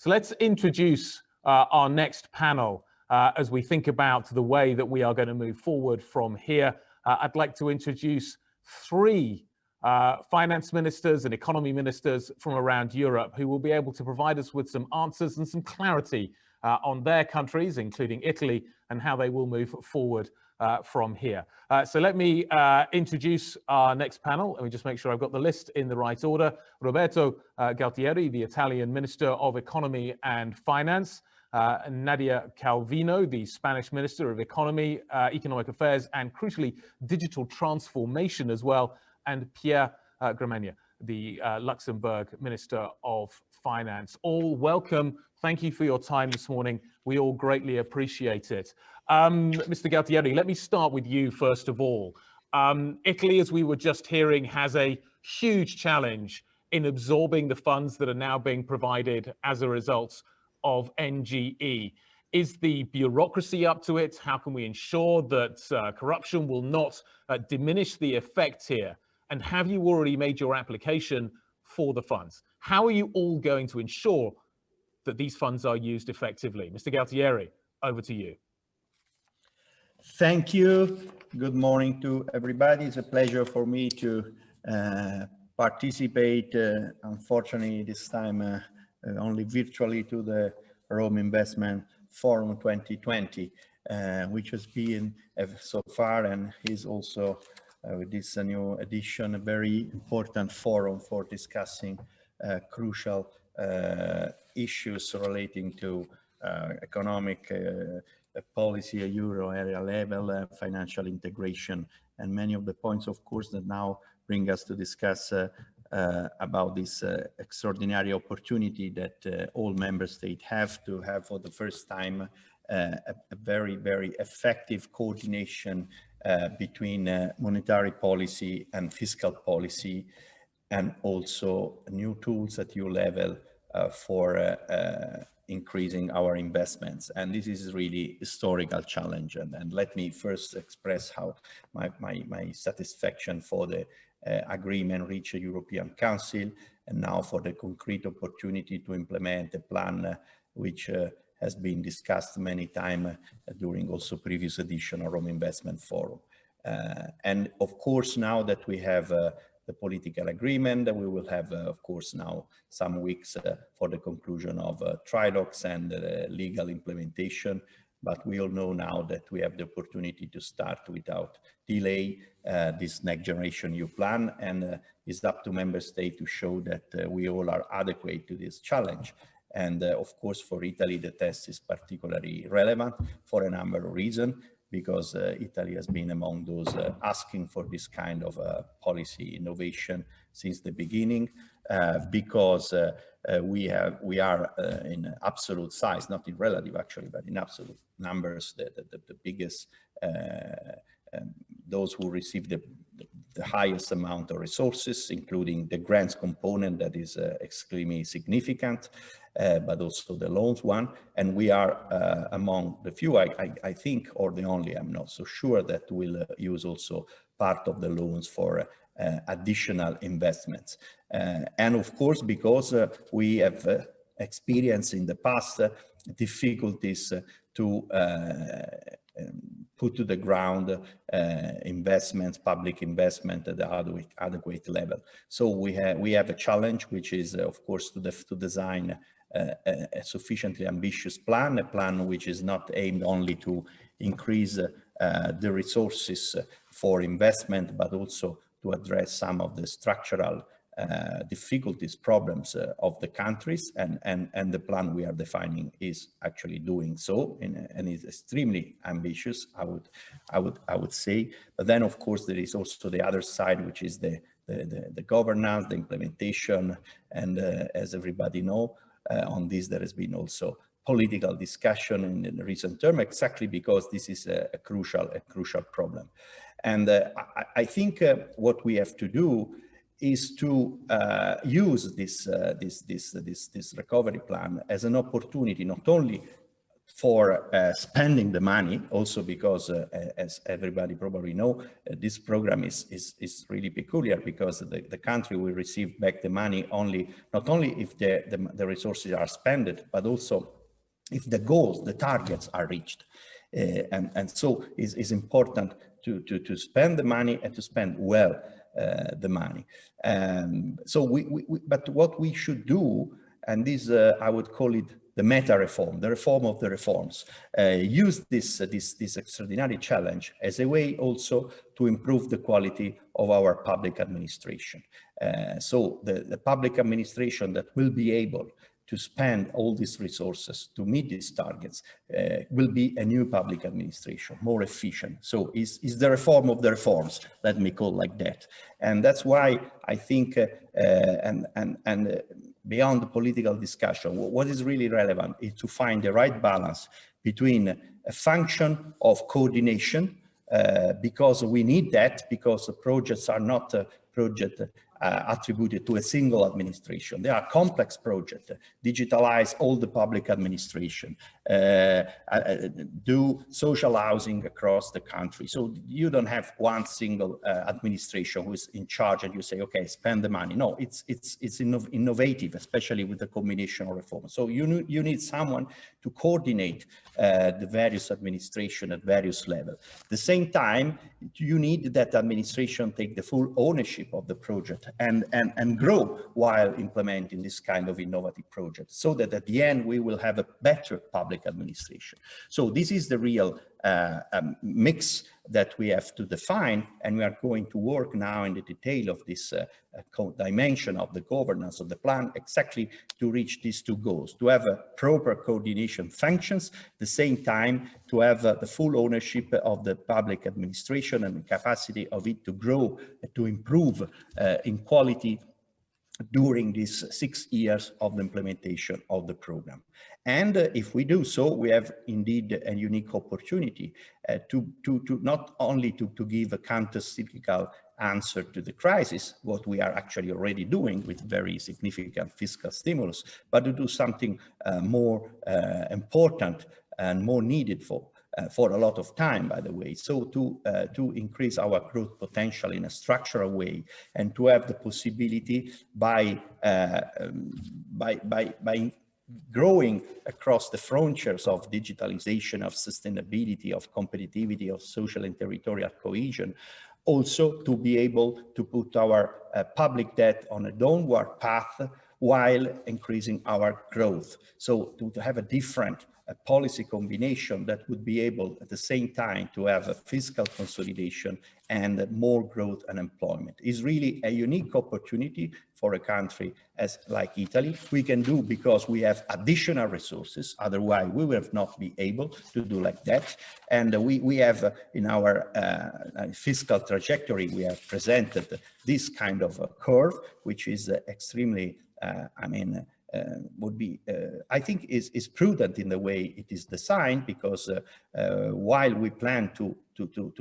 So let's introduce our next panel as we think about the way that we are going to move forward from here. I'd like to introduce three finance ministers and economy ministers from around Europe who will be able to provide us with some answers and some clarity on their countries, including Italy, and how they will move forward from here. So let me introduce our next panel. Let me just make sure I've got the list in the right order. Roberto Gualtieri, the Italian Minister of Economy and Finance. Nadia Calvino, the Spanish Minister of Economy, Economic Affairs, and crucially, digital transformation as well. And Pierre Gramegna, the Luxembourg Minister of Finance. All welcome. Thank you for your time this morning. We all greatly appreciate it. Mr. Gualtieri, let me start with you first of all. Italy, as we were just hearing, has a huge challenge in absorbing the funds that are now being provided as a result of NGE. Is the bureaucracy up to it? How can we ensure that corruption will not diminish the effect here? And have you already made your application for the funds? How are you all going to ensure that these funds are used effectively? Mr. Gualtieri, over to you. Thank you. Good morning to everybody. It's a pleasure for me to participate, unfortunately this time only virtually, to the Rome Investment Forum 2020, which has been so far and is also with this new edition a very important forum for discussing crucial issues relating to economic policy at euro area level, financial integration, and many of the points, of course, that now bring us to discuss about this extraordinary opportunity that all member states have to have for the first time a very, very effective coordination between monetary policy and fiscal policy, and also new tools at EU level for increasing our investments. And this is really a historical challenge. And let me first express how my satisfaction for the agreement reached at European Council, and now for the concrete opportunity to implement a plan which has been discussed many times during also previous edition of Rome Investment Forum. And of course, now that we have the political agreement, we will have, of course, now some weeks for the conclusion of trilogues and legal implementation. But we all know now that we have the opportunity to start without delay this next generation EU plan, and it's up to member states to show that we all are adequate to this challenge. And of course, for Italy, the test is particularly relevant for a number of reasons, because Italy has been among those asking for this kind of policy innovation since the beginning, because we are in absolute size, not in relative actually, but in absolute numbers, the biggest, those who receive the highest amount of resources, including the grants component that is extremely significant, but also the loans one. And we are among the few, I think, or the only, I'm not so sure, that will use also part of the loans for additional investments. And of course, because we have experienced in the past difficulties to put to the ground investments, public investment at the adequate level. So we have a challenge, which is, of course, to design a sufficiently ambitious plan, a plan which is not aimed only to increase the resources for investment, but also to address some of the structural difficulties, problems of the countries, and the plan we are defining is actually doing so, and is extremely ambitious, I would say. But then, of course, there is also the other side, which is the governance, the implementation, and as everybody know, on this there has been also political discussion in the recent term, exactly because this is a crucial problem. And I think what we have to do is to use this recovery plan as an opportunity, not only for spending the money, also because, as everybody probably know, this program is really peculiar, because the country will receive back the money not only if the resources are spent, but also if the goals, the targets are reached. And so it's important to spend the money and to spend well the money. But what we should do, and this I would call it the meta reform, the reform of the reforms, use this extraordinary challenge as a way also to improve the quality of our public administration. So the public administration that will be able to spend all these resources to meet these targets will be a new public administration, more efficient. So is the reform of the reforms, let me call like that. And that's why I think, beyond the political discussion, what is really relevant is to find the right balance between a function of coordination, because we need that, because the projects are not projects attributed to a single administration. They are complex projects. Digitalize all the public administration, do social housing across the country. So you don't have one single administration who is in charge and you say, okay, spend the money. No, it's innovative, especially with the combination of reforms. So you need someone to coordinate the various administration at various levels. At the same time, you need that administration take the full ownership of the project and grow while implementing this kind of innovative project, so that at the end we will have a better public administration. So this is the real mix that we have to define, and we are going to work now in the detail of this dimension of the governance of the plan, exactly to reach these two goals: to have a proper coordination functions, at the same time to have the full ownership of the public administration and the capacity of it to grow, to improve in quality during these 6 years of the implementation of the program. And if we do so, we have indeed a unique opportunity to not only to give a counter-cyclical answer to the crisis, what we are actually already doing with very significant fiscal stimulus, but to do something more important and more needed for a lot of time, by the way. So to increase our growth potential in a structural way, and to have the possibility by growing across the frontiers of digitalization, of sustainability, of competitivity, of social and territorial cohesion, also to be able to put our public debt on a downward path while increasing our growth. So to have a different policy combination that would be able at the same time to have a fiscal consolidation and more growth and employment is really a unique opportunity for a country like Italy. We can do because we have additional resources, otherwise we will not be able to do like that. And we have in our fiscal trajectory, we have presented this kind of a curve, which is extremely, would be, I think is prudent in the way it is designed, because while we plan to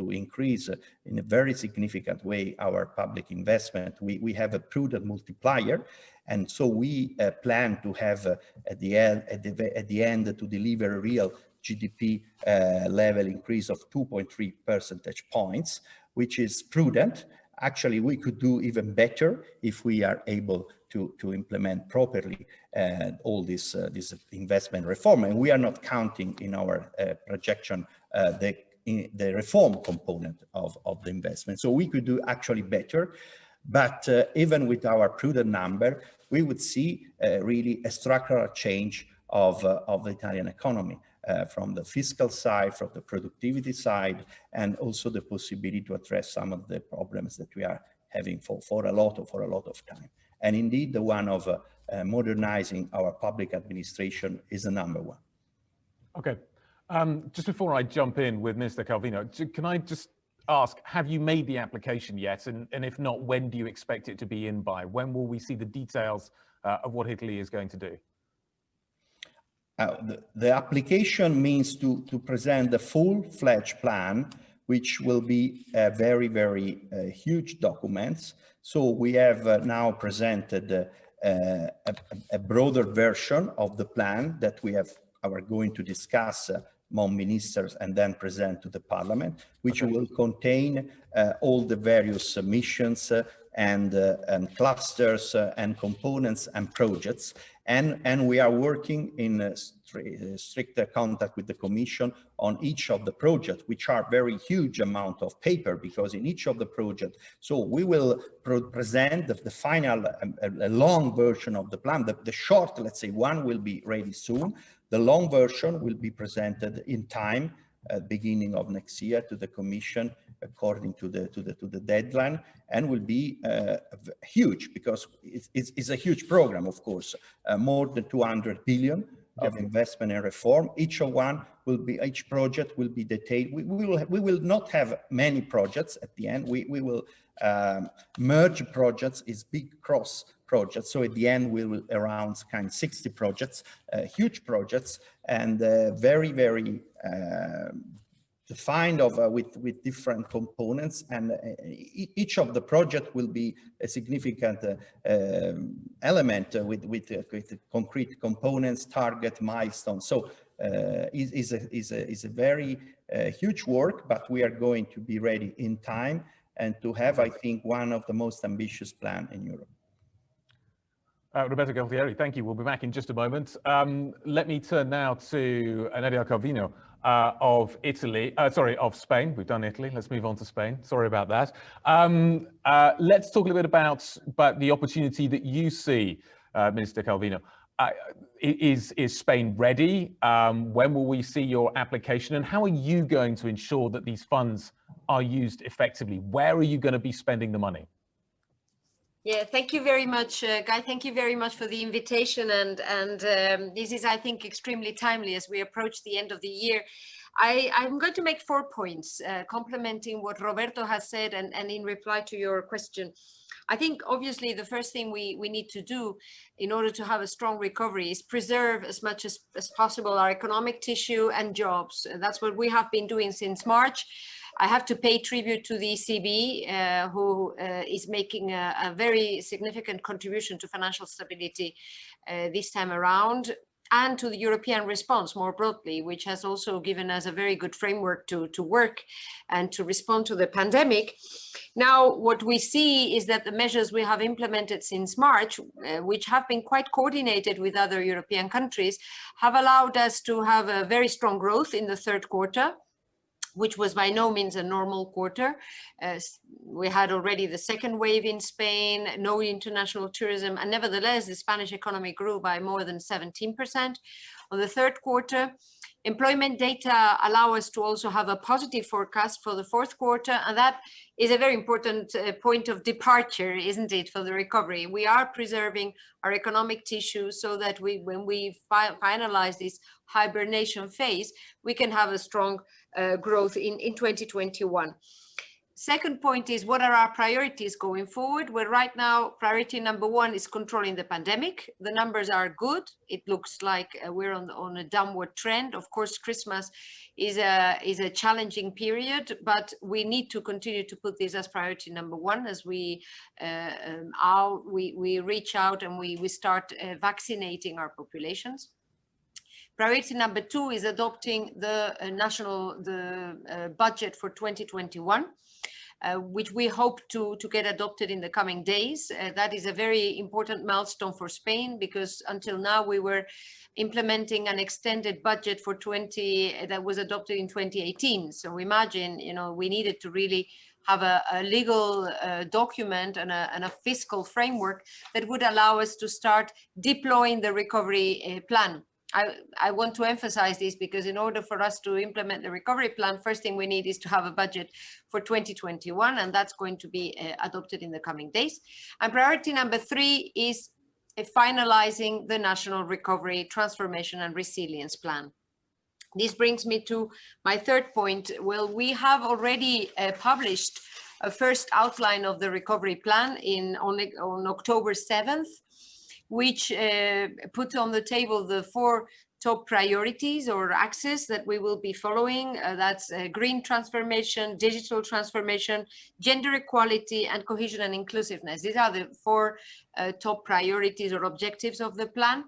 increase in a very significant way our public investment, we have a prudent multiplier. And so we plan to have at the end to deliver a real GDP level increase of 2.3 percentage points, which is prudent. Actually, we could do even better if we are able to implement properly all this investment reform. And we are not counting in our projection the reform component of the investment. So we could do actually better. But even with our prudent number, we would see really a structural change of the Italian economy. From the fiscal side, from the productivity side, and also the possibility to address some of the problems that we are having for a lot of time. And indeed, the one of modernizing our public administration is the number one. Okay. Just before I jump in with Minister Calvino, can I just ask, have you made the application yet? And if not, when do you expect it to be in by? When will we see the details of what Italy is going to do? The application means to present the full-fledged plan, which will be a very, very huge documents. So we have now presented a broader version of the plan that we have are going to discuss among ministers and then present to the parliament, which will contain all the various missions and clusters and components and projects. And we are working in stricter contact with the Commission on each of the projects, which are very huge amount of paper, because in each of the projects, so we will present the final a long version of the plan. The short, let's say, one will be ready soon. The long version will be presented in time, beginning of next year, to the Commission according to the deadline, and will be huge, because it's a huge program, of course, more than 200 billion of investment and reform. Each project will be detailed. We will not have many projects at the end. We will merge projects, is big cross projects. So at the end, we will around 60 projects, huge projects, and very, very defined with different components, and each of the project will be a significant element with concrete components, target, milestones. So is a very huge work, but we are going to be ready in time and to have, I think, one of the most ambitious plan in Europe. Roberto Gualtieri, thank you. We'll be back in just a moment. Let me turn now to Nadia Calvino of Italy, of Spain. We've done Italy. Let's move on to Spain. Sorry about that. Let's talk a little bit about the opportunity that you see, Minister Calvino. Is Spain ready? When will we see your application? And how are you going to ensure that these funds are used effectively? Where are you going to be spending the money? Yeah, thank you very much, Guy. Thank you very much for the invitation. And this is, I think, extremely timely as we approach the end of the year. I'm going to make 4 points, complementing what Roberto has said and in reply to your question. I think, obviously, the first thing we need to do in order to have a strong recovery is preserve as much as possible our economic tissue and jobs. And that's what we have been doing since March. I have to pay tribute to the ECB, who is making a very significant contribution to financial stability this time around, and to the European response more broadly, which has also given us a very good framework to work and to respond to the pandemic. Now, what we see is that the measures we have implemented since March, which have been quite coordinated with other European countries, have allowed us to have a very strong growth in the third quarter, which was by no means a normal quarter. We had already the second wave in Spain, no international tourism, and nevertheless, the Spanish economy grew by more than 17% on the third quarter. Employment data allow us to also have a positive forecast for the fourth quarter, and that is a very important point of departure, isn't it, for the recovery? We are preserving our economic tissue so that when we finalize this hibernation phase, we can have a strong growth in 2021. Second point is, what are our priorities going forward? Well, right now, priority number 1 is controlling the pandemic. The numbers are good. It looks like we're on a downward trend. Of course, Christmas is a challenging period, but we need to continue to put this as priority number 1 as we reach out and we start vaccinating our populations. Priority number 2 is adopting the budget for 2021. Which we hope to get adopted in the coming days. That is a very important milestone for Spain, because until now we were implementing an extended budget for that was adopted in 2018. So imagine, we needed to really have a legal document and a fiscal framework that would allow us to start deploying the recovery plan. I want to emphasize this because in order for us to implement the recovery plan, first thing we need is to have a budget for 2021, and that's going to be adopted in the coming days. And priority number 3 is finalizing the National Recovery, Transformation and Resilience Plan. This brings me to my third point. Well, we have already published a first outline of the recovery plan on October 7th. Which put on the table the 4 top priorities or axes that we will be following. That's green transformation, digital transformation, gender equality, and cohesion and inclusiveness. These are the 4 top priorities or objectives of the plan.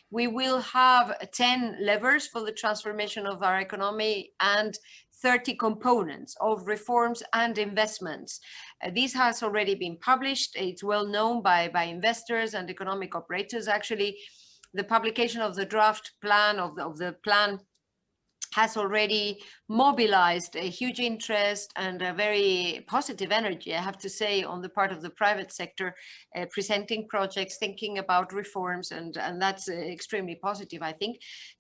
we will have 10 levers for the transformation of our economy and 30 components of reforms and investments. This has already been published. It's well known by investors and economic operators. Actually, the publication of the draft plan of the plan has already mobilized a huge interest and a very positive energy, I have to say, on the part of the private sector, presenting projects, thinking about reforms, and that's extremely positive, I think.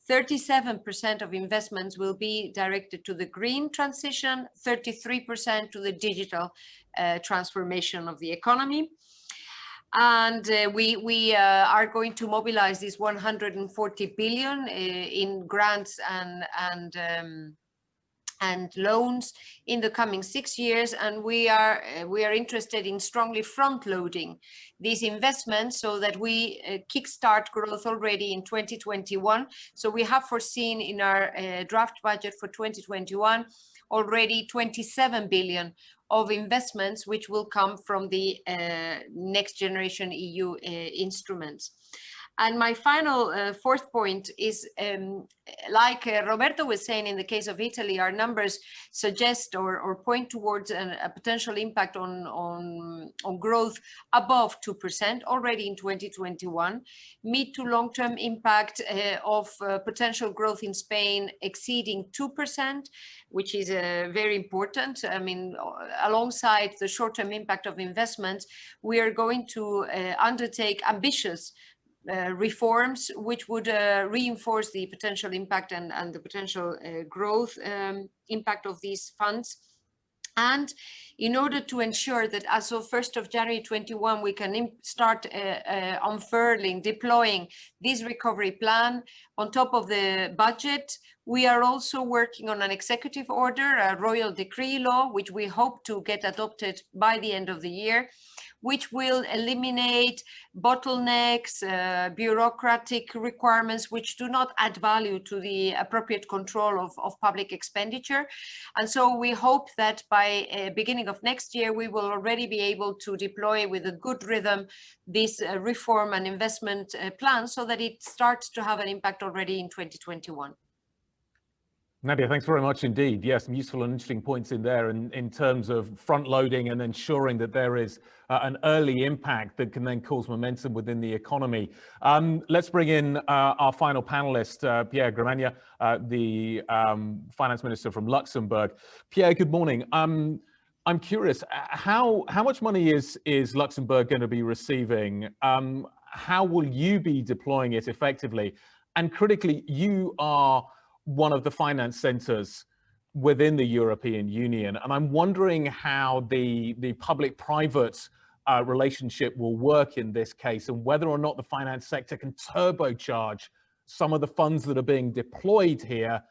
37% of investments will be directed to the green transition, 33% to the digital transformation of the economy. And we are going to mobilize this 140 billion in grants and loans in the coming 6 years, and we are interested in strongly front-loading these investments so that we kickstart growth already in 2021. So we have foreseen in our draft budget for 2021 already 27 billion of investments, which will come from the Next Generation EU instruments. And my final fourth point is, like Roberto was saying, in the case of Italy, our numbers suggest or point towards a potential impact on growth above 2% already in 2021. Mid to long-term impact of potential growth in Spain exceeding 2%, which is very important. I mean, alongside the short-term impact of investments, we are going to undertake ambitious reforms which would reinforce the potential impact and the potential growth impact of these funds. And in order to ensure that as of 1st of January 21, we can start unfurling, deploying this recovery plan on top of the budget, we are also working on an executive order, a royal decree law, which we hope to get adopted by the end of the year, which will eliminate bottlenecks, bureaucratic requirements, which do not add value to the appropriate control of public expenditure. And so we hope that by beginning of next year, we will already be able to deploy with a good rhythm this reform and investment plan so that it starts to have an impact already in 2021. Nadia, thanks very much indeed. Yes, some useful and interesting points in there in terms of front loading and ensuring that there is an early impact that can then cause momentum within the economy. Let's bring in our final panelist, Pierre Gramagna, the finance minister from Luxembourg. Pierre, good morning. I'm curious, how much money is Luxembourg going to be receiving? How will you be deploying it effectively? And critically, you are one of the finance centers within the European Union. And I'm wondering how the public-private relationship will work in this case, and whether or not the finance sector can turbocharge some of the funds that are being deployed here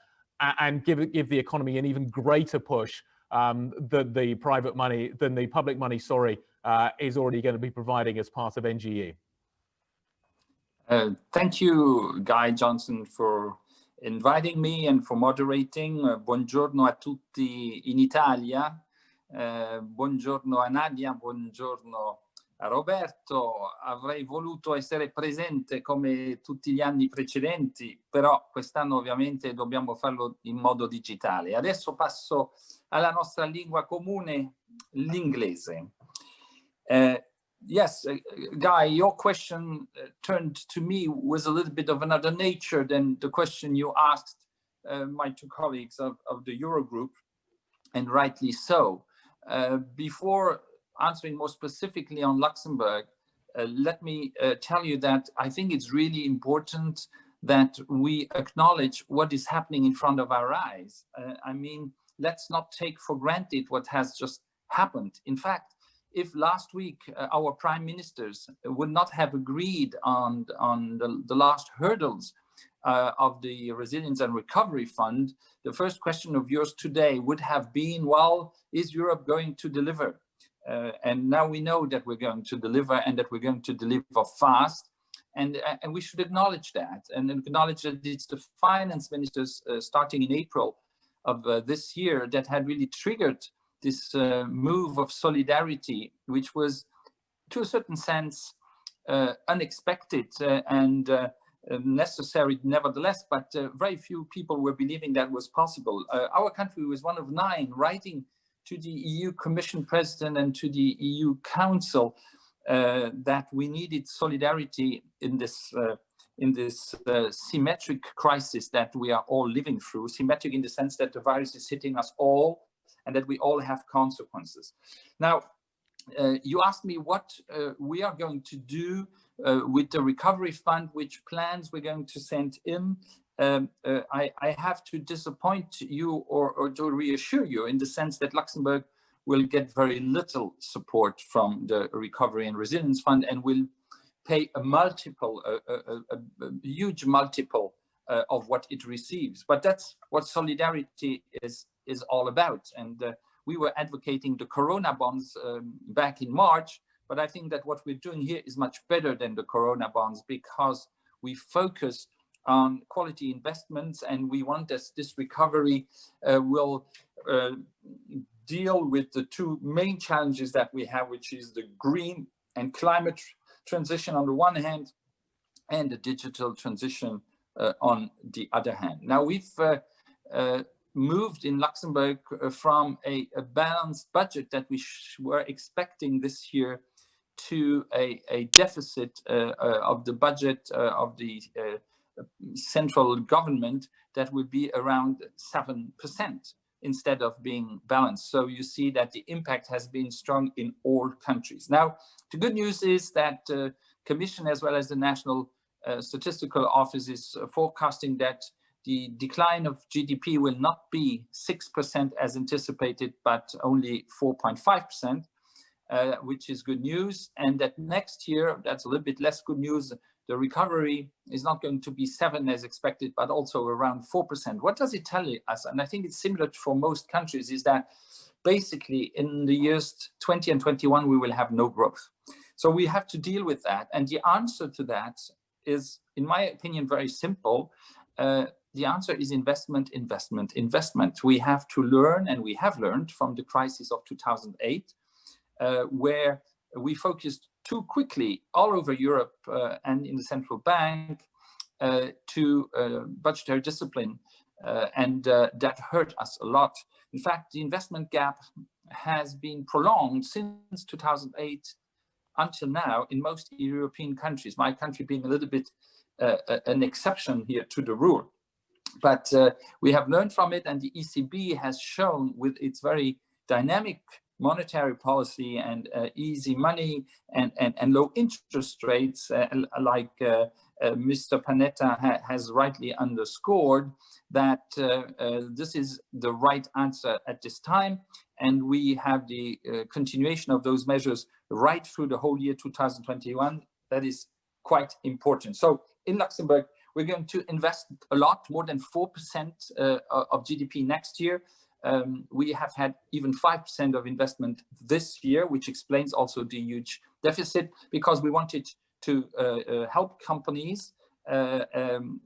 and give the economy an even greater push than the public money, is already going to be providing as part of NGE. Thank you, Guy Johnson, for inviting me and for moderating. Buongiorno a tutti in Italia. Buongiorno a Nadia, buongiorno a Roberto. Avrei voluto essere presente come tutti gli anni precedenti, però quest'anno ovviamente dobbiamo farlo in modo digitale. Adesso passo alla nostra lingua comune, l'inglese. Yes, Guy, your question turned to me was a little bit of another nature than the question you asked my two colleagues of the Eurogroup, and rightly so. Before answering more specifically on Luxembourg, let me tell you that I think it's really important that we acknowledge what is happening in front of our eyes. I mean, let's not take for granted what has just happened. In fact, if last week our prime ministers would not have agreed on the last hurdles of the Resilience and Recovery Fund, the first question of yours today would have been, well, is Europe going to deliver? And now we know that we're going to deliver, and that we're going to deliver fast. And we should acknowledge that, and acknowledge that it's the finance ministers starting in April of this year that had really triggered this move of solidarity, which was, to a certain sense, unexpected and necessary nevertheless, but very few people were believing that was possible. Our country was one of 9 writing to the EU Commission President and to the EU Council that we needed solidarity in this symmetric crisis that we are all living through. Symmetric in the sense that the virus is hitting us all and that we all have consequences. Now, you asked me what we are going to do with the recovery fund, which plans we're going to send in. I have to disappoint you or to reassure you in the sense that Luxembourg will get very little support from the Recovery and Resilience Fund and will pay a multiple, a huge multiple of what it receives. But that's what solidarity is all about. And we were advocating the Corona bonds back in March, but I think that what we're doing here is much better than the Corona bonds because we focus on quality investments, and we want that this recovery will deal with the 2 main challenges that we have, which is the green and climate transition on the one hand, and the digital transition on the other hand. Now, we've moved in Luxembourg from a balanced budget that we were expecting this year to a deficit of the budget of the central government that will be around 7% instead of being balanced. So you see that the impact has been strong in all countries. Now, the good news is that the Commission as well as the National Statistical Office is forecasting that the decline of GDP will not be 6% as anticipated, but only 4.5%. Which is good news, and that next year, that's a little bit less good news, the recovery is not going to be 7 as expected, but also around 4%. What does it tell us? And I think it's similar for most countries, is that basically in the years 20 and 21, we will have no growth. So we have to deal with that. And the answer to that is, in my opinion, very simple. The answer is investment, investment, investment. We have to learn, and we have learned from the crisis of 2008, where we focused too quickly all over Europe and in the central bank to budgetary discipline, and that hurt us a lot. In fact, the investment gap has been prolonged since 2008 until now in most European countries, my country being a little bit an exception here to the rule. But we have learned from it, and the ECB has shown with its very dynamic monetary policy and easy money and low interest rates, like Mr. Panetta has rightly underscored, that this is the right answer at this time. And we have the continuation of those measures right through the whole year 2021. That is quite important. So in Luxembourg, we're going to invest a lot, more than 4% of GDP next year. We have had even 5% of investment this year, which explains also the huge deficit, because we wanted to help companies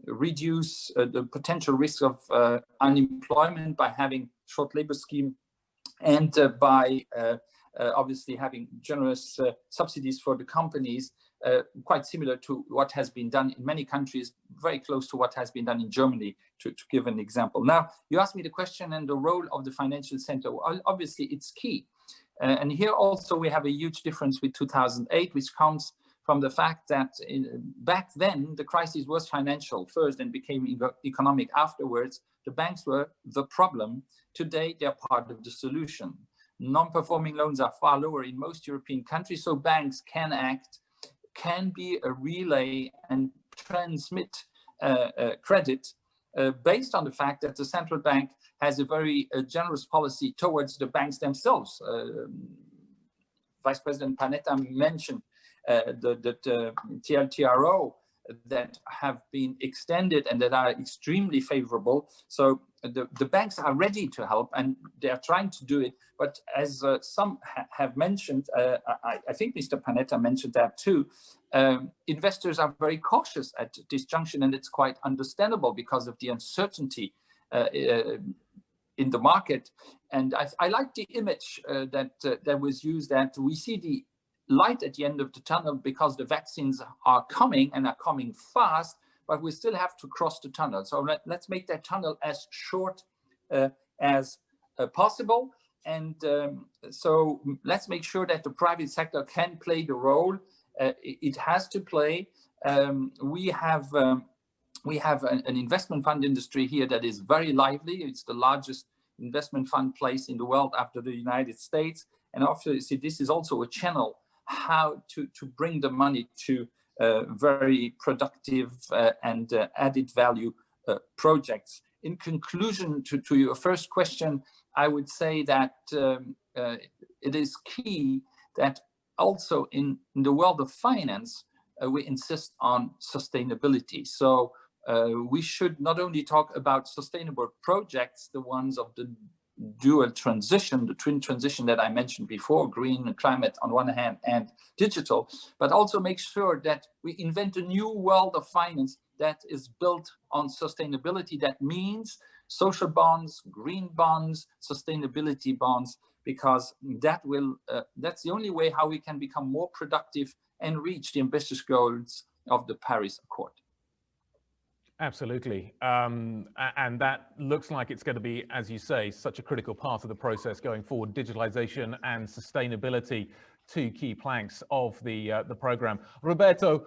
reduce the potential risk of unemployment by having short labor scheme, and by obviously having generous subsidies for the companies, quite similar to what has been done in many countries, very close to what has been done in Germany, to give an example. Now, you asked me the question and the role of the financial center. Well, obviously, it's key. And here also we have a huge difference with 2008, which comes from the fact that back then, the crisis was financial first and became economic afterwards. The banks were the problem. Today, they're part of the solution. Non-performing loans are far lower in most European countries, so banks can act, can be a relay and transmit credit based on the fact that the central bank has a very generous policy towards the banks themselves. Vice President Panetta mentioned the TLTRO that have been extended and that are extremely favorable. So the banks are ready to help, and they are trying to do it. But as some have mentioned, I think Mr. Panetta mentioned that too, investors are very cautious at this junction, and it's quite understandable because of the uncertainty in the market. And I like the image that was used, that we see the light at the end of the tunnel because the vaccines are coming and are coming fast, but we still have to cross the tunnel. So let's make that tunnel as short as possible. And so let's make sure that the private sector can play the role it has to play. We have an investment fund industry here that is very lively. It's the largest investment fund place in the world after the United States. And obviously, this is also a channel how to bring the money to very productive and added value projects. In conclusion to your first question, I would say that it is key that also in the world of finance, we insist on sustainability. So we should not only talk about sustainable projects, the ones of the dual transition, the twin transition that I mentioned before, green and climate on one hand and digital, but also make sure that we invent a new world of finance that is built on sustainability. That means social bonds, green bonds, sustainability bonds, because that will that's the only way how we can become more productive and reach the ambitious goals of the Paris Accord. Absolutely. And that looks like it's going to be, as you say, such a critical part of the process going forward. Digitalization and sustainability, two key planks of the program. Roberto,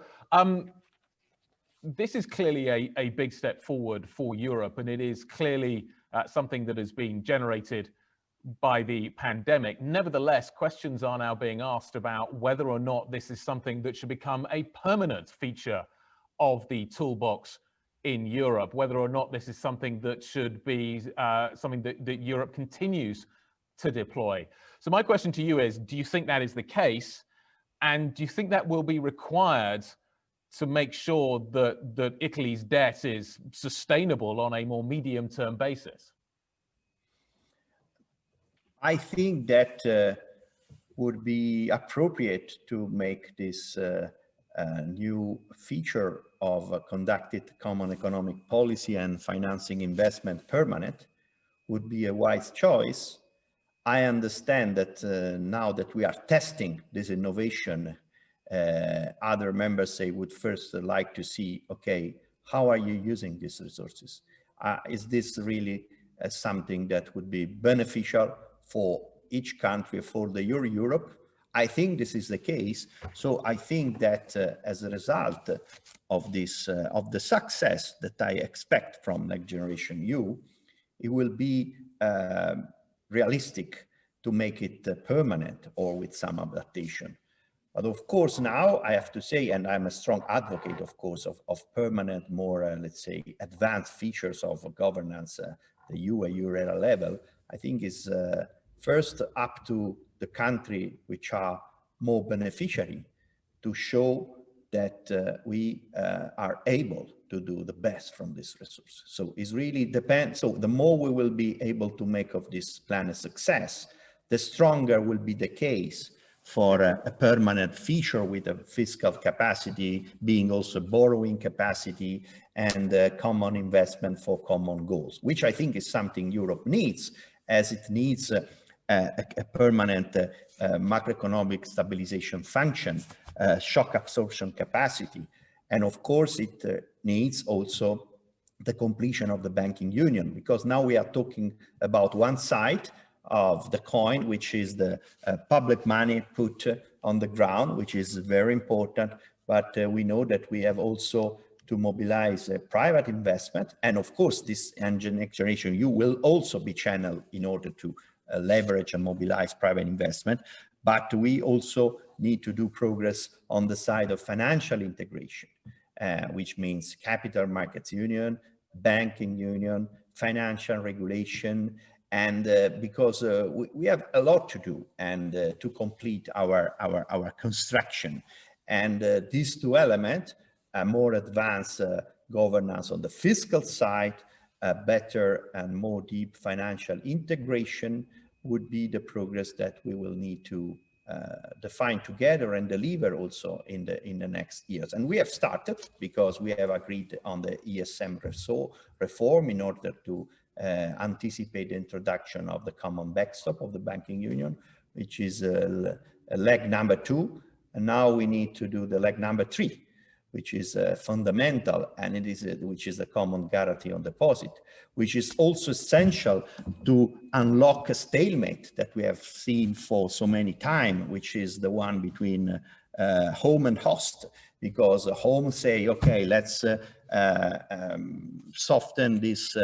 this is clearly a big step forward for Europe, and it is clearly something that has been generated by the pandemic. Nevertheless, questions are now being asked about whether or not this is something that should become a permanent feature of the toolbox in Europe, whether or not this is something that should be something that Europe continues to deploy. So my question to you is, do you think that is the case? And do you think that will be required to make sure that Italy's debt is sustainable on a more medium-term basis? I think that would be appropriate to make this new feature of conducted common economic policy and financing investment permanent would be a wise choice. I understand that now that we are testing this innovation, other members would first like to see, okay, how are you using these resources? Is this really something that would be beneficial for each country, for the Europe? I think this is the case. So I think that as a result of this, of the success that I expect from Next Generation EU, it will be realistic to make it permanent or with some adaptation. But of course, now I have to say, and I'm a strong advocate, of course, of permanent, more, let's say, advanced features of governance, the EU area level, I think is first up to the country which are more beneficiary to show that we are able to do the best from this resource. So it really depends. So the more we will be able to make of this plan a success, the stronger will be the case for a permanent feature with a fiscal capacity, being also borrowing capacity and common investment for common goals, which I think is something Europe needs, as it needs a permanent macroeconomic stabilization function, shock absorption capacity. And of course, it needs also the completion of the banking union, because now we are talking about one side of the coin, which is the public money put on the ground, which is very important. But we know that we have also to mobilize private investment. And of course, this Next Generation EU will also be channeled in order to leverage and mobilize private investment. But we also need to do progress on the side of financial integration, which means capital markets union, banking union, financial regulation, and because we have a lot to do and to complete our construction. And these two elements, a more advanced governance on the fiscal side, a better and more deep financial integration would be the progress that we will need to define together and deliver also in the next years. And we have started because we have agreed on the ESM reform in order to anticipate the introduction of the common backstop of the banking union, which is leg number 2. And now we need to do the leg number 3, which is fundamental, and it is which is a common guarantee on deposit, which is also essential to unlock a stalemate that we have seen for so many time, which is the one between home and host, because home say, okay, let's soften this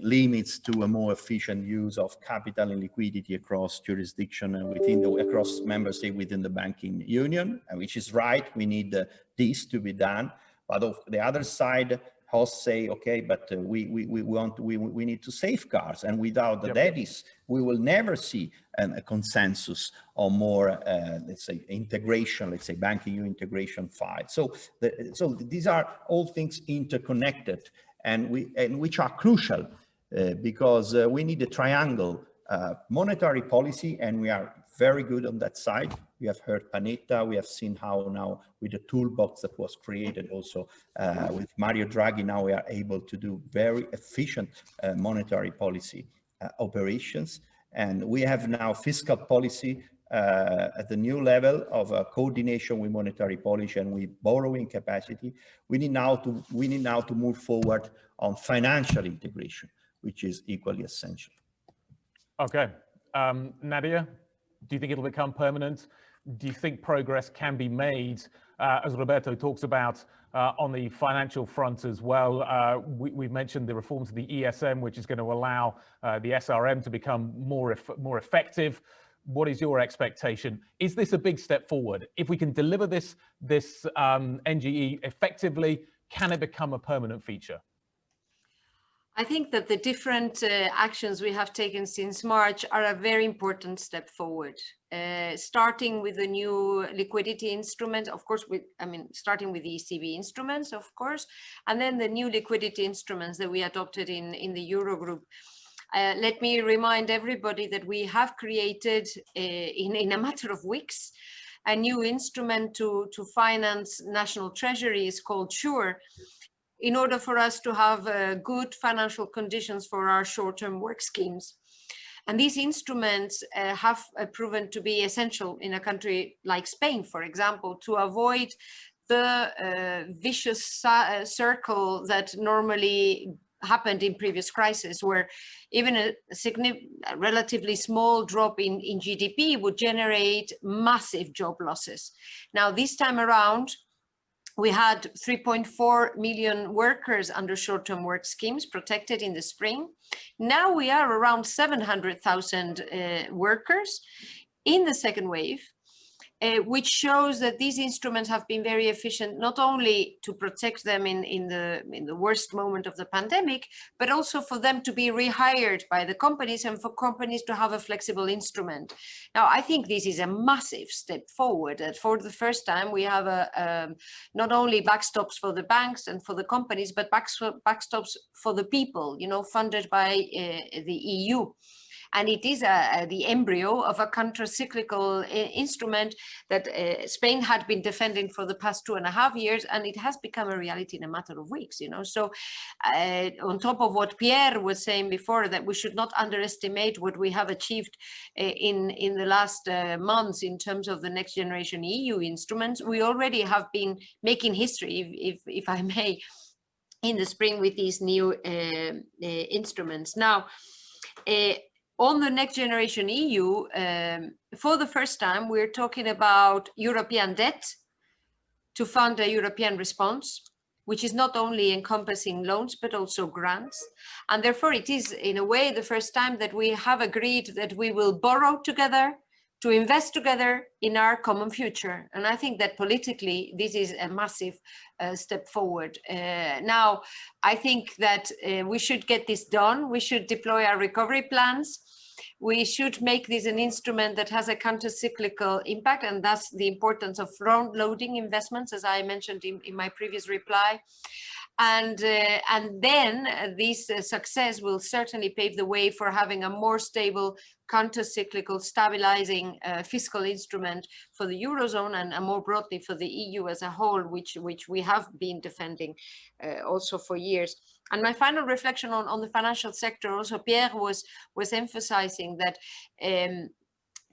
limits to a more efficient use of capital and liquidity across jurisdiction and across member state within the banking union, which is right. We need this to be done. But on the other side, hosts say, okay, but we need to safeguards, and without the daddies, we will never see a consensus on more, let's say, integration, let's say, banking union integration file. So these are all things interconnected, and which are crucial because we need a triangle, monetary policy, and we are very good on that side. We have heard Panetta, we have seen how now with the toolbox that was created also with Mario Draghi, now we are able to do very efficient monetary policy operations. And we have now fiscal policy at the new level of coordination with monetary policy and with borrowing capacity. We need now to move forward on financial integration, which is equally essential. Okay, Nadia, do you think it'll become permanent? Do you think progress can be made, as Roberto talks about, on the financial front as well? We've mentioned the reforms of the ESM, which is going to allow the SRM to become more effective. What is your expectation? Is this a big step forward? If we can deliver this NGE effectively, can it become a permanent feature? I think that the different actions we have taken since March are a very important step forward. Starting with the new liquidity instrument, of course, starting with the ECB instruments, of course, and then the new liquidity instruments that we adopted in the Eurogroup. Let me remind everybody that we have created, in a matter of weeks, a new instrument to finance national treasuries called SURE, in order for us to have good financial conditions for our short-term work schemes. And these instruments have proven to be essential in a country like Spain, for example, to avoid the vicious circle that normally happened in previous crises, where even a relatively small drop in GDP would generate massive job losses. Now, this time around, we had 3.4 million workers under short-term work schemes protected in the spring. Now we are around 700,000 workers in the second wave, which shows that these instruments have been very efficient, not only to protect them in the worst moment of the pandemic, but also for them to be rehired by the companies and for companies to have a flexible instrument. Now, I think this is a massive step forward. That for the first time, we have not only backstops for the banks and for the companies, but backstops for the people, funded by the EU. And it is the embryo of a counter-cyclical instrument that Spain had been defending for the past 2.5 years, and it has become a reality in a matter of weeks. So on top of what Pierre was saying before, that we should not underestimate what we have achieved in the last months in terms of the next generation EU instruments, we already have been making history, if I may, in the spring with these new instruments. Now, on the next generation EU, for the first time, we're talking about European debt to fund a European response, which is not only encompassing loans, but also grants. And therefore, it is, in a way, the first time that we have agreed that we will borrow together to invest together in our common future. And I think that politically, this is a massive step forward. Now, I think that we should get this done. We should deploy our recovery plans. We should make this an instrument that has a counter-cyclical impact, and thus the importance of front-loading investments, as I mentioned in my previous reply. And then this success will certainly pave the way for having a more stable, counter-cyclical, stabilizing fiscal instrument for the Eurozone and more broadly for the EU as a whole, which we have been defending also for years. And my final reflection on the financial sector, also Pierre was emphasizing that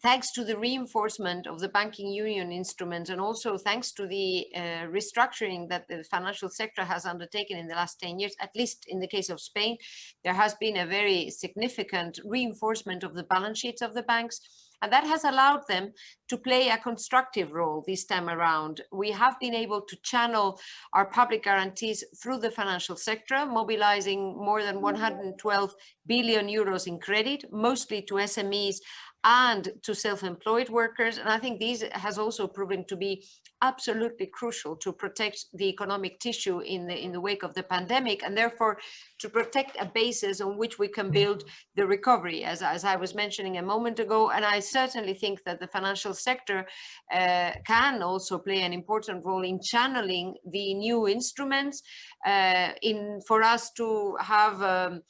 thanks to the reinforcement of the banking union instrument, and also thanks to the restructuring that the financial sector has undertaken in the last 10 years, at least in the case of Spain, there has been a very significant reinforcement of the balance sheets of the banks. And that has allowed them to play a constructive role this time around. We have been able to channel our public guarantees through the financial sector, mobilizing more than 112 billion euros in credit, mostly to SMEs and to self-employed workers. And I think this has also proven to be absolutely crucial to protect the economic tissue in the wake of the pandemic, and therefore to protect a basis on which we can build the recovery, as I was mentioning a moment ago. And I certainly think that the financial sector can also play an important role in channeling the new instruments for us to have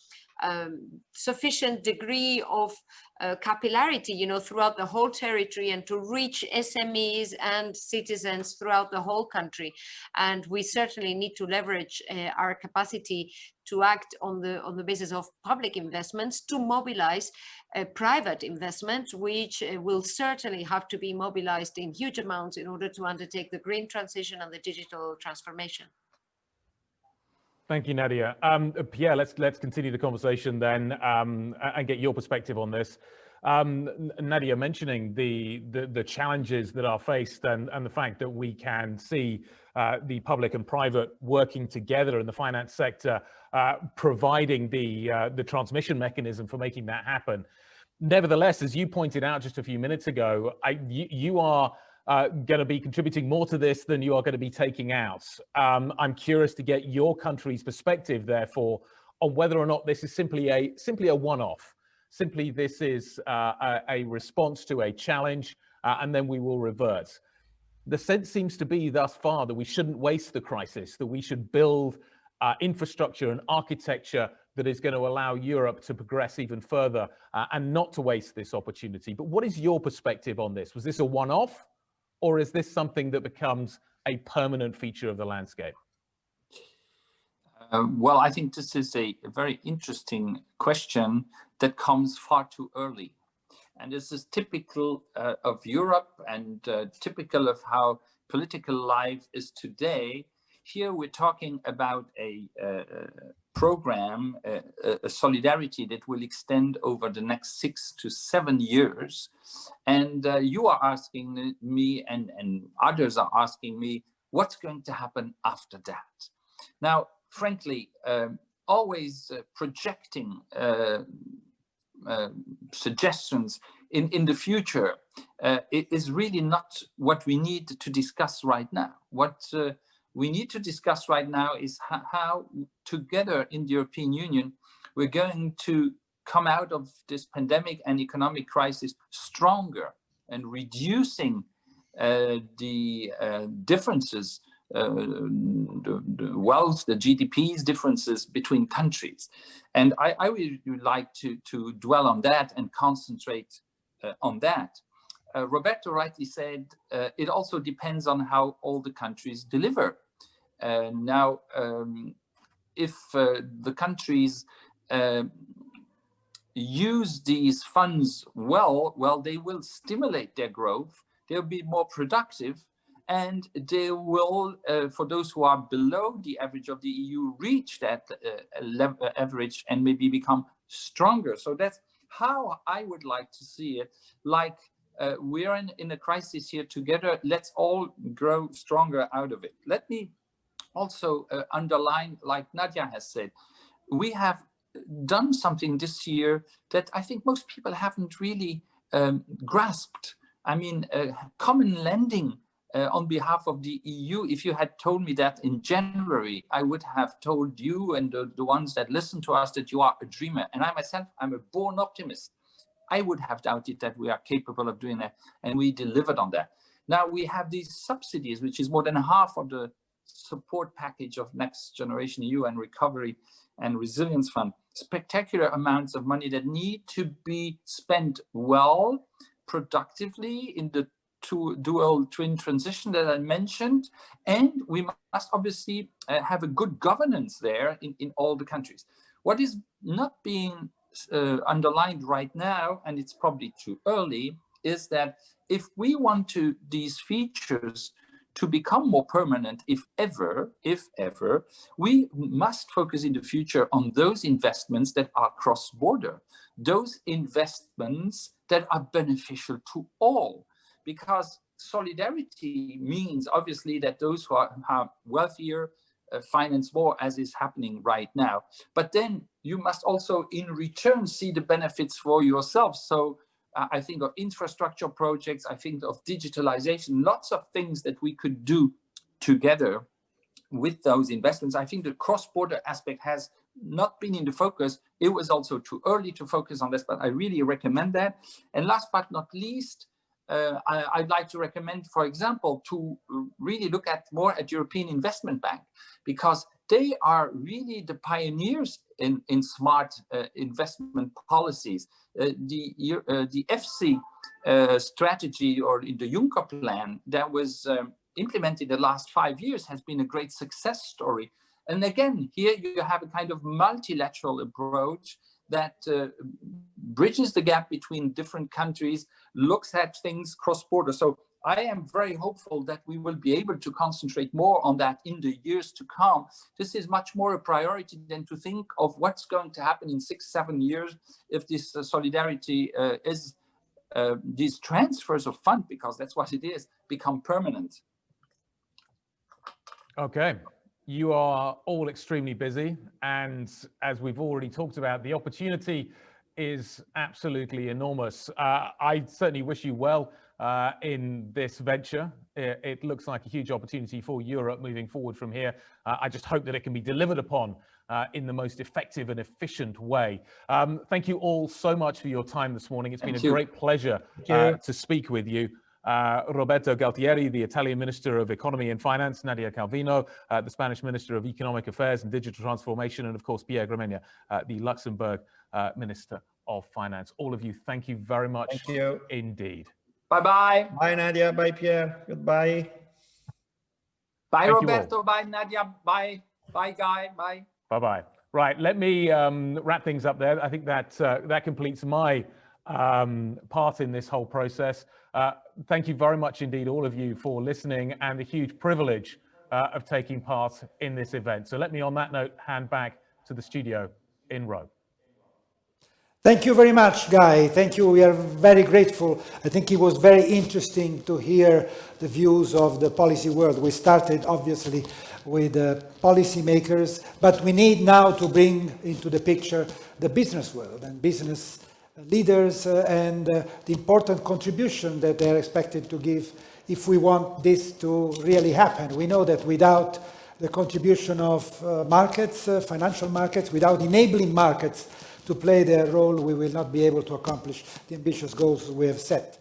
sufficient degree of capillarity, throughout the whole territory, and to reach SMEs and citizens throughout the whole country. And we certainly need to leverage our capacity to act on the basis of public investments to mobilize private investment, which will certainly have to be mobilized in huge amounts in order to undertake the green transition and the digital transformation. Thank you, Nadia. Pierre, let's continue the conversation then and get your perspective on this. Nadia, mentioning the challenges that are faced and the fact that we can see the public and private working together in the finance sector, providing the transmission mechanism for making that happen. Nevertheless, as you pointed out just a few minutes ago, you are going to be contributing more to this than you are going to be taking out. I'm curious to get your country's perspective, therefore, on whether or not this is simply a one-off. Simply, this is a response to a challenge, and then we will revert. The sense seems to be thus far that we shouldn't waste the crisis, that we should build infrastructure and architecture that is going to allow Europe to progress even further and not to waste this opportunity. But what is your perspective on this? Was this a one-off? Or is this something that becomes a permanent feature of the landscape? Well, I think this is a very interesting question that comes far too early. And this is typical of Europe and typical of how political life is today. Here we're talking about a program, a solidarity that will extend over the next 6 to 7 years. And you are asking me, and others are asking me, what's going to happen after that? Now, frankly, always projecting suggestions in the future it is really not what we need to discuss right now. What we need to discuss right now is how together in the European Union we're going to come out of this pandemic and economic crisis stronger and reducing the differences, the wealth, the GDP's differences between countries. And I would like to dwell on that and concentrate on that. Roberto rightly said, it also depends on how all the countries deliver. Now, if the countries use these funds well, they will stimulate their growth, they'll be more productive, and they will, for those who are below the average of the EU, reach that average and maybe become stronger. So that's how I would like to see it. Like we're in a crisis here together. Let's all grow stronger out of it. Let me also underline, like Nadia has said, we have done something this year that I think most people haven't really grasped. I mean, common lending on behalf of the EU. If you had told me that in January, I would have told you and the ones that listen to us that you are a dreamer. And I myself, I'm a born optimist. I would have doubted that we are capable of doing that, and we delivered on that. Now we have these subsidies, which is more than half of the support package of Next Generation EU and Recovery and Resilience Fund. Spectacular amounts of money that need to be spent well, productively in the dual twin transition that I mentioned, and we must obviously have a good governance there in all the countries. What is not being underlined right now, and it's probably too early, is that if we want these features to become more permanent, if ever, we must focus in the future on those investments that are cross-border, those investments that are beneficial to all, because solidarity means obviously that those who are wealthier finance more, as is happening right now. But then you must also in return see the benefits for yourself. So I think of infrastructure projects, I think of digitalization, lots of things that we could do together with those investments. I think the cross-border aspect has not been in the focus. It was also too early to focus on this, but I really recommend that. And last but not least, I'd like to recommend, for example, to really look at European Investment Bank, because they are really the pioneers in smart investment policies. The FC strategy, or in the Juncker plan that was implemented the last 5 years, has been a great success story. And again, here you have a kind of multilateral approach that bridges the gap between different countries, looks at things cross-border. So I am very hopeful that we will be able to concentrate more on that in the years to come. This is much more a priority than to think of what's going to happen in 6-7 years if this solidarity these transfers of funds, because that's what it is, become permanent. Okay. You are all extremely busy, and as we've already talked about, the opportunity is absolutely enormous. I certainly wish you well in this venture. It looks like a huge opportunity for Europe moving forward from here. I just hope that it can be delivered upon in the most effective and efficient way. Thank you all so much for your time this morning. It's been a great pleasure to speak with you. Roberto Gualtieri, the Italian Minister of Economy and Finance, Nadia Calvino, the Spanish Minister of Economic Affairs and Digital Transformation, and of course, Pierre Gramegna, the Luxembourg Minister of Finance. All of you, thank you very much. Thank you. Indeed. Bye-bye. Bye, Nadia. Bye, Pierre. Goodbye. Bye, Roberto. Bye, Nadia. Bye. Bye, Guy. Bye. Bye-bye. Right, let me wrap things up there. I think that that completes my part in this whole process. Thank you very much indeed, all of you, for listening, and the huge privilege of taking part in this event. So let me, on that note, hand back to the studio in Rome. Thank you very much, Guy. Thank you. We are very grateful. I think it was very interesting to hear the views of the policy world. We started, obviously, with policy makers, but we need now to bring into the picture the business world and business leaders and the important contribution that they're expected to give if we want this to really happen. We know that without the contribution of markets, financial markets, without enabling markets to play their role, we will not be able to accomplish the ambitious goals we have set.